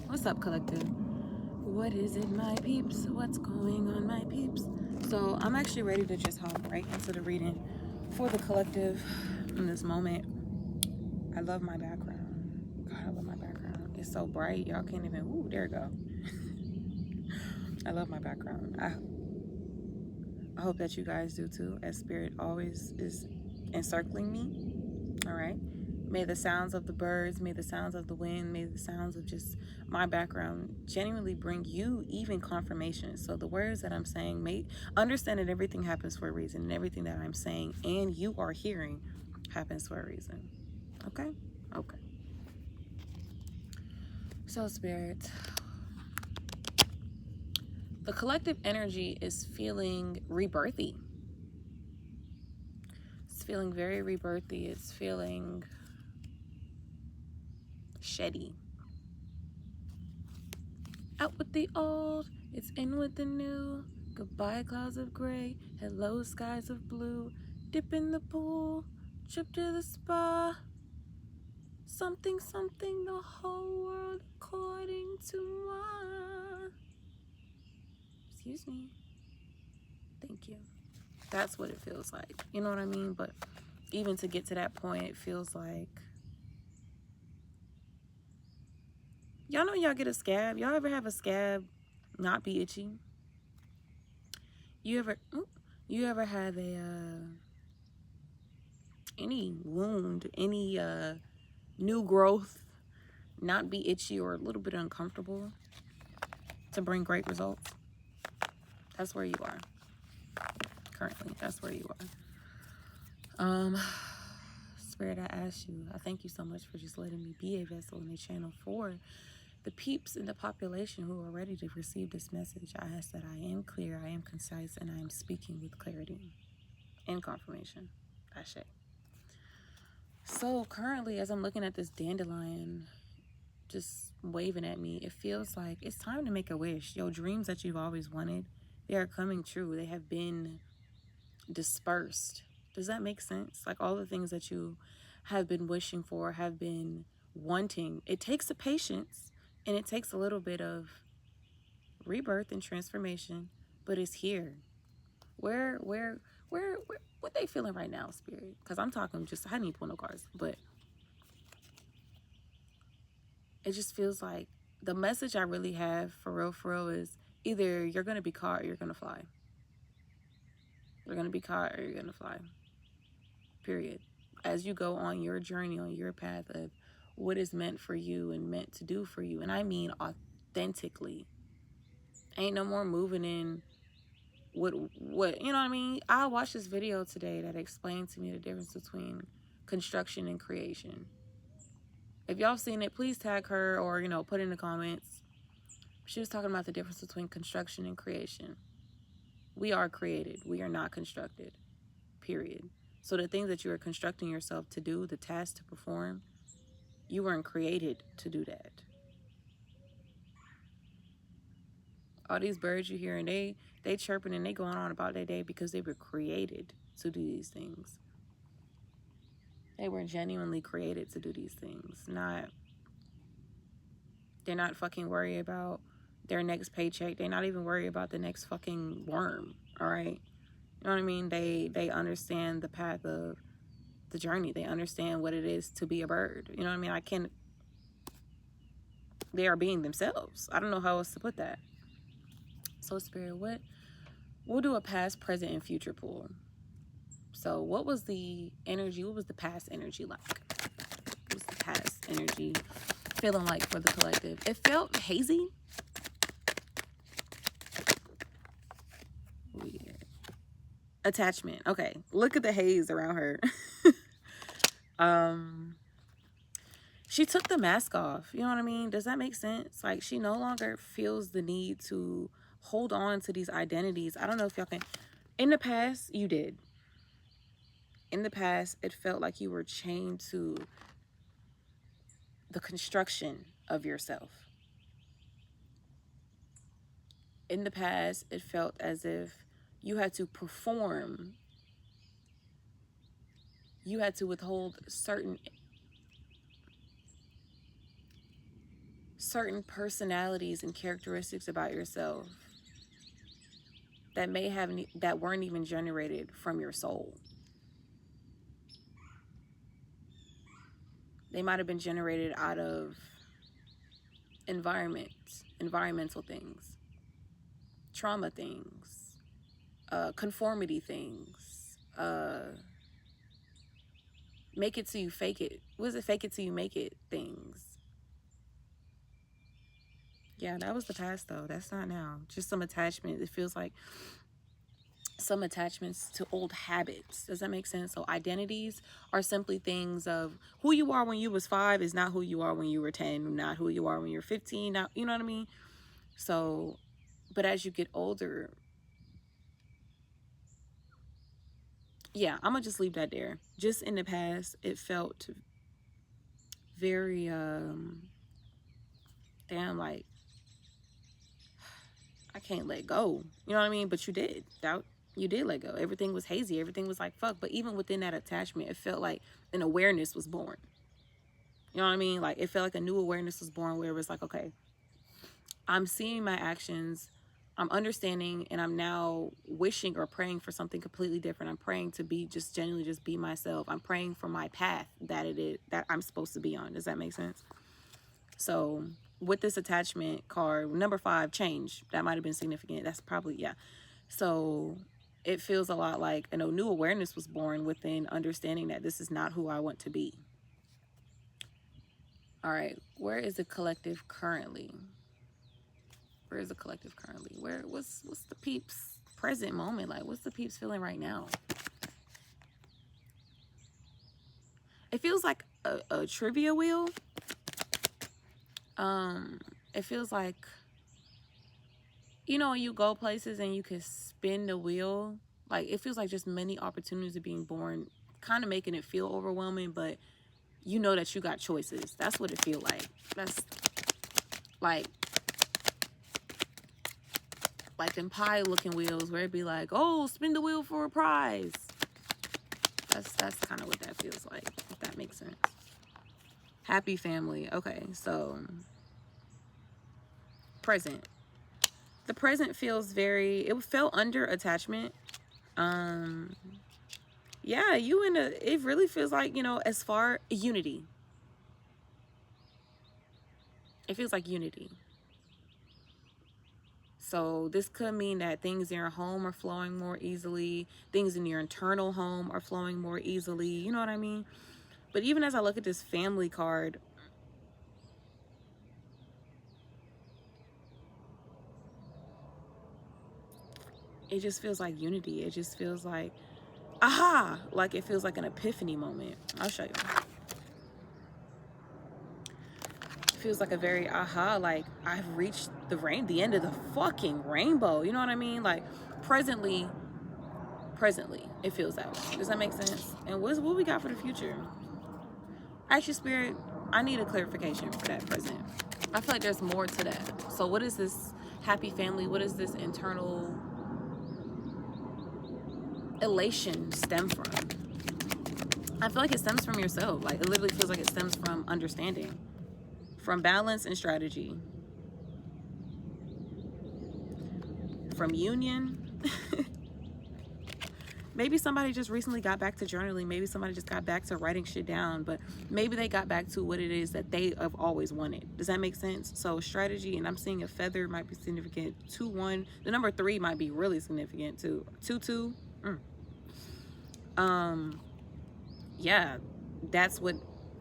What's up, collective? What is it, my peeps? What's going on, my peeps? So I'm actually ready to just hop right into the reading for the collective in this moment. I love my background. God, I love my background. It's so bright, y'all can't even. Ooh, there we go. I love my background. I hope that you guys do too, as spirit always is encircling me. All right. May the sounds of the birds, may the sounds of the wind, may the sounds of just my background genuinely bring you even confirmation. So the words that I'm saying, may understand that everything happens for a reason, and everything that I'm saying and you are hearing happens for a reason. Okay? Okay. So spirit, the collective energy is feeling rebirthy. It's feeling very rebirthy. It's feeling sheddy. Out with the old, it's in with the new. Goodbye clouds of gray, hello skies of blue. Dip in the pool, trip to the spa. Something, something, the whole world according to my... Excuse me. Thank you. That's what it feels like. You know what I mean? But even to get to that point, it feels like... Y'all know y'all get a scab? Y'all ever have a scab not be itchy? You ever have a... any wound, any new growth not be itchy or a little bit uncomfortable to bring great results? That's where you are currently. That's where you are. Spirit, I ask you, I thank you so much for just letting me be a vessel in the channel for the peeps in the population who are ready to receive this message. I ask that I am clear, I am concise, and I am speaking with clarity and confirmation. Ashe. So currently, as I'm looking at this dandelion just waving at me, it feels like it's time to make a wish. Your dreams that you've always wanted, they are coming true. They have been dispersed. Does that make sense? Like all the things that you have been wishing for, have been wanting. It takes a patience and it takes a little bit of rebirth and transformation, but it's here. Where what they feeling right now, spirit? Because I'm talking just, I need one of cards, but it just feels like the message I really have for real is either you're going to be caught or you're going to fly. You're going to be caught or you're going to fly. Period. As you go on your journey, on your path of what is meant for you and meant to do for you. And I mean authentically. Ain't no more moving in what you know what I mean? I watched this video today that explained to me the difference between construction and creation. If y'all seen it, please tag her or, put in the comments. She was talking about the difference between construction and creation. We are created. We are not constructed. Period. So the things that you are constructing yourself to do, the tasks to perform, you weren't created to do that. All these birds you hear, and they chirping and they going on about their day because they were created to do these things. They were genuinely created to do these things. They're not fucking worried about their next paycheck. They're not even worried about the next fucking worm. All right. You know what I mean? They understand the path of the journey. They understand what it is to be a bird. You know what I mean? They are being themselves. I don't know how else to put that. So spirit, we'll do a past, present, and future pull. So what was the energy? What was the past energy like? What was the past energy feeling like for the collective? It felt hazy. Weird. Attachment. Okay. Look at the haze around her. She took the mask off. You know what I mean? Does that make sense? Like, she no longer feels the need to hold on to these identities. I don't know if y'all can. In the past, you did. In the past, it felt like you were chained to the construction of yourself. In the past, it felt as if you had to perform. You had to withhold certain certain personalities and characteristics about yourself that that weren't even generated from your soul. They might have been generated out of environmental things, trauma things, conformity things, make it so you fake it. What is it? Fake it till you make it things. Yeah, that was the past though. That's not now. Just some attachment. It feels like some attachments to old habits. Does that make sense? So identities are simply things of who you are when you was 5 is not who you are when you were 10, not who you are when you're 15. Not, you know what I mean? So, but as you get older, yeah, I'm gonna just leave that there. Just in the past, it felt very damn, like I can't let go. You know what I mean? But you did. You did let go. Everything was hazy. Everything was like, fuck. But even within that attachment, it felt like an awareness was born. You know what I mean? Like, it felt like a new awareness was born where it was like, okay, I'm seeing my actions, I'm understanding, and I'm now wishing or praying for something completely different. I'm praying to be just genuinely just be myself. I'm praying for my path that I'm supposed to be on. Does that make sense? So with this attachment card, number 5, change. That might have been significant. That's probably, yeah. So it feels a lot like, a new awareness was born within understanding that this is not who I want to be. All right, where is the collective currently? Where is the collective currently? What's the peeps present moment? Like, what's the peeps feeling right now? It feels like a trivia wheel. It feels like, you know, you go places and you can spin the wheel. Like, it feels like just many opportunities are being born, kind of making it feel overwhelming, but you know that you got choices. That's what it feels like. That's like them pie looking wheels where it'd be like, oh, spin the wheel for a prize. That's kind of what that feels like, if that makes sense. Happy family. Okay, so present. The present feels it felt under attachment. Yeah, it really feels like, you know, as far unity. It feels like unity. So this could mean that things in your home are flowing more easily. Things in your internal home are flowing more easily. You know what I mean? But even as I look at this family card, it just feels like unity. It just feels like, aha, like it feels like an epiphany moment. I'll show you. It feels like a very aha, like I've reached the end of the fucking rainbow. You know what I mean? Like presently, it feels that way. Does that make sense? And what we got for the future? Actually, Spirit, I need a clarification for that present. I feel like there's more to that. So what is this happy family? What is this internal elation stem from? I feel like it stems from yourself. Like, it literally feels like it stems from understanding, from balance and strategy, from union. Maybe somebody just recently got back to journaling. Maybe somebody just got back to writing shit down, but maybe they got back to what it is that they have always wanted. Does that make sense? So strategy, and I'm seeing a feather might be significant. 2-1. The number 3 might be really significant too. 2-2. Yeah, that's what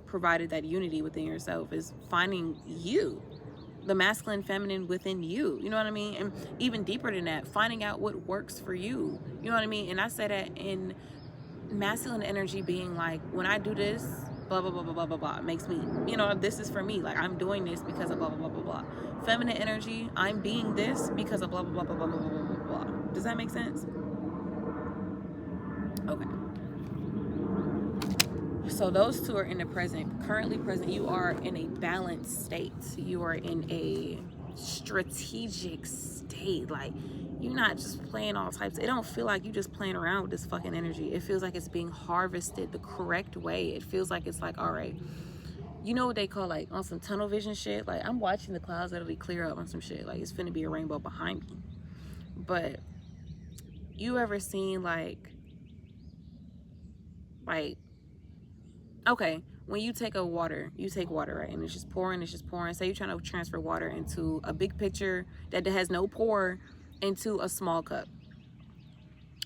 provided that unity within yourself, is finding you, the masculine, feminine within you. You know what I mean? And even deeper than that, finding out what works for you. You know what I mean? And I say that in masculine energy being like, when I do this, blah, blah, blah, blah, blah, blah, blah, it makes me, you know, this is for me. Like, I'm doing this because of blah, blah, blah, blah, blah. Feminine energy, I'm being this because of blah, blah, blah, blah, blah, blah, blah, blah, blah. Does that make sense? Okay. So those two are in the present. Currently present, you are in a balanced state. You are in a strategic state. Like, you're not just playing all types. It don't feel like you just playing around with this fucking energy. It feels like it's being harvested the correct way. It feels like it's like, all right, you know what they call, like, on some tunnel vision shit? Like, I'm watching the clouds literally clear up on some shit. Like, it's finna be a rainbow behind me. But you ever seen, like, okay, when you take water, right? And it's just pouring. Say you're trying to transfer water into a big pitcher that has no pour into a small cup,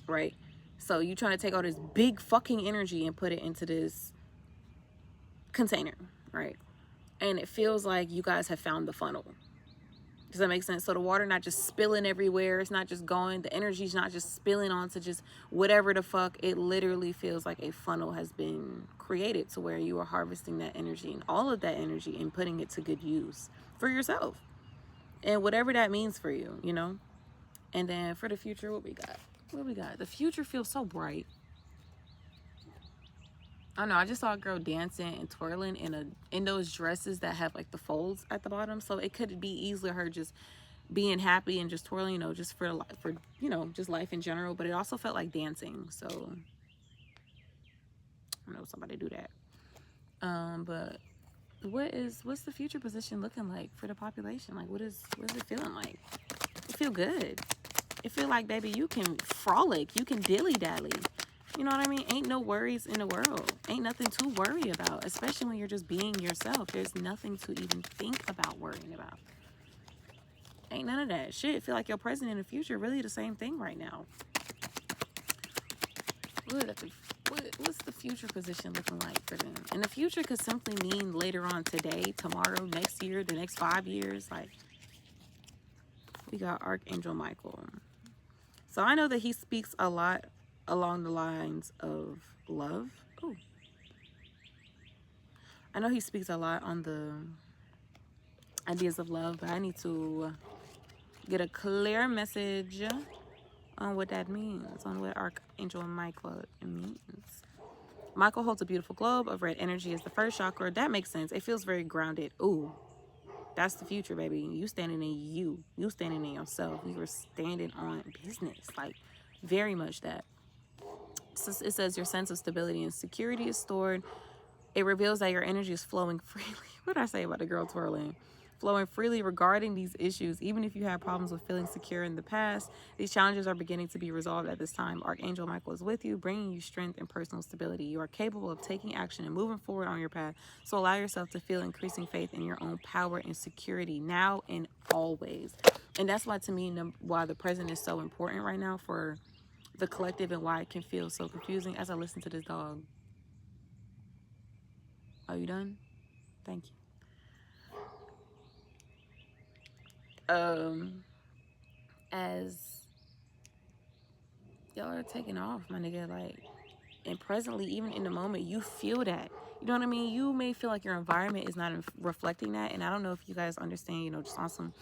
right? So you're trying to take all this big fucking energy and put it into this container, right? And it feels like you guys have found the funnel. Does that make sense? So the water not just spilling everywhere. It's not just going. The energy's not just spilling onto just whatever the fuck. It literally feels like a funnel has been created to where you are harvesting that energy and all of that energy and putting it to good use for yourself. And whatever that means for you, you know? And then for the future, what we got? The future feels so bright. I don't know, I just saw a girl dancing and twirling in those dresses that have like the folds at the bottom. So it could be easily her just being happy and just twirling, you know, just for you know, just life in general. But it also felt like dancing. So I know somebody do that. But what's the future position looking like for the population? Like, what is it feeling like? It feel good. It feel like, baby, you can frolic, you can dilly dally. You know what I mean? Ain't no worries in the world. Ain't nothing to worry about, especially when you're just being yourself. There's nothing to even think about worrying about. Ain't none of that shit. Feel like your present and the future really the same thing right now. What's the future position looking like for them? And the future could simply mean later on, today, tomorrow, next year, the next 5 years. Like, we got Archangel Michael. So I know that he speaks a lot along the lines of love. Ooh. I know he speaks a lot on the ideas of love, but I need to get a clear message on what that means, on what Archangel Michael means. Michael holds a beautiful globe of red energy as the first chakra. That makes sense. It feels very grounded. Ooh, that's the future, baby. You standing in you. You standing in yourself. You are standing on business. Like, very much that. So it says your sense of stability and security is stored. It reveals that your energy is flowing freely. What did I say about the girl twirling? Flowing freely regarding these issues. Even if you had problems with feeling secure in the past, these challenges are beginning to be resolved at this time. Archangel Michael is with you, bringing you strength and personal stability. You are capable of taking action and moving forward on your path. So allow yourself to feel increasing faith in your own power and security now and always. And that's why, to me, why the present is so important right now for the collective and why it can feel so confusing as I listen to this dog. Are you done? Thank you. As y'all are taking off, my nigga, like, and presently, even in the moment, you feel that. You know what I mean? You may feel like your environment is not reflecting that, and I don't know if you guys understand, you know, just on some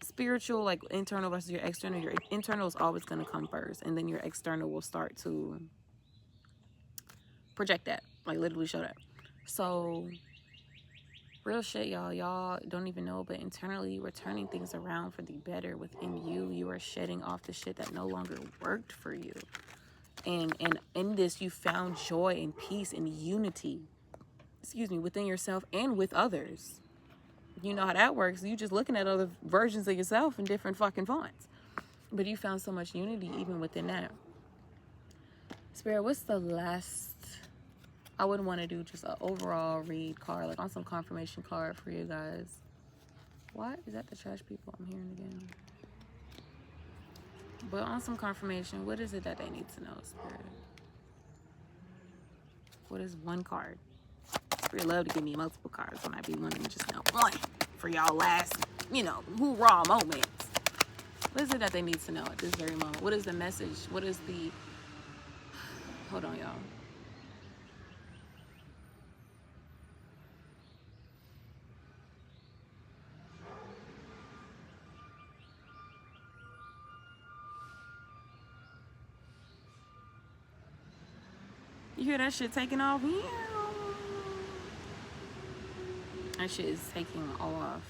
spiritual, like, internal versus your external. Your internal is always going to come first, and then your external will start to project that, like, literally show that. So real shit, y'all don't even know, but internally you are turning things around for the better within you. You are shedding off the shit that no longer worked for you, and in this you found joy and peace and unity, within yourself and with others. You know how that works. You just looking at other versions of yourself in different fucking fonts, but you found so much unity even within that. Spirit, what's the last? I wouldn't want to do just an overall read card, like on some confirmation card for you guys. What? Is that the trash people I'm hearing again? But on some confirmation, what is it that they need to know, Spirit? What is one card? Spirit love to give me multiple cards when I be wanting to just know one for y'all last, hoorah moments. What is it that they need to know at this very moment? What is the message? What is the... Hold on, y'all. You hear that shit taking off? Yeah. That shit is taking off.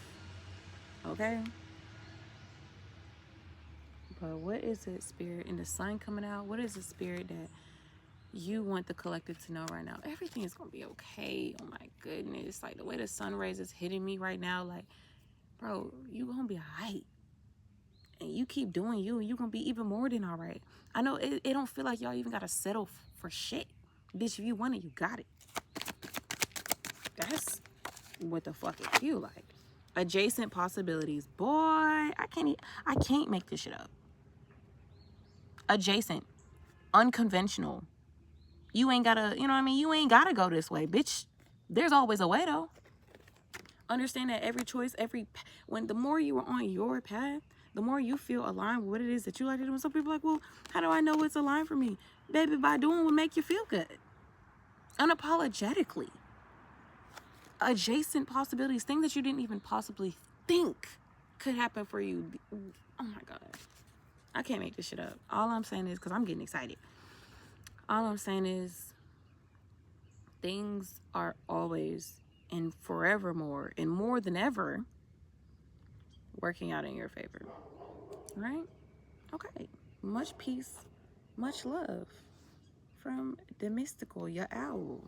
Okay? But what is it, Spirit? And the sun coming out? What is the Spirit that You want the collective to know right now, everything is going to be okay. Oh my goodness. Like the way the sun rays is hitting me right now, like, bro, you going to be all right. And you keep doing you, and you're going to be even more than all right. I know it don't feel like y'all even got to settle for shit. Bitch, if you want it, you got it. That's what the fuck it feel like. Adjacent possibilities. Boy, I can't make this shit up. Adjacent. Unconventional. You ain't gotta, you know what I mean? You ain't gotta go this way, bitch. There's always a way, though. Understand that every choice, when the more you are on your path, the more you feel aligned with what it is that you like to do. And some people are like, well, how do I know it's aligned for me? Baby, by doing what make you feel good. Unapologetically. Adjacent possibilities, things that you didn't even possibly think could happen for you. Oh my God. I can't make this shit up. All I'm saying is, because I'm getting excited. All I'm saying is things are always and forevermore and more than ever working out in your favor. Right? Okay. Much peace, much love from the mystical, your owl.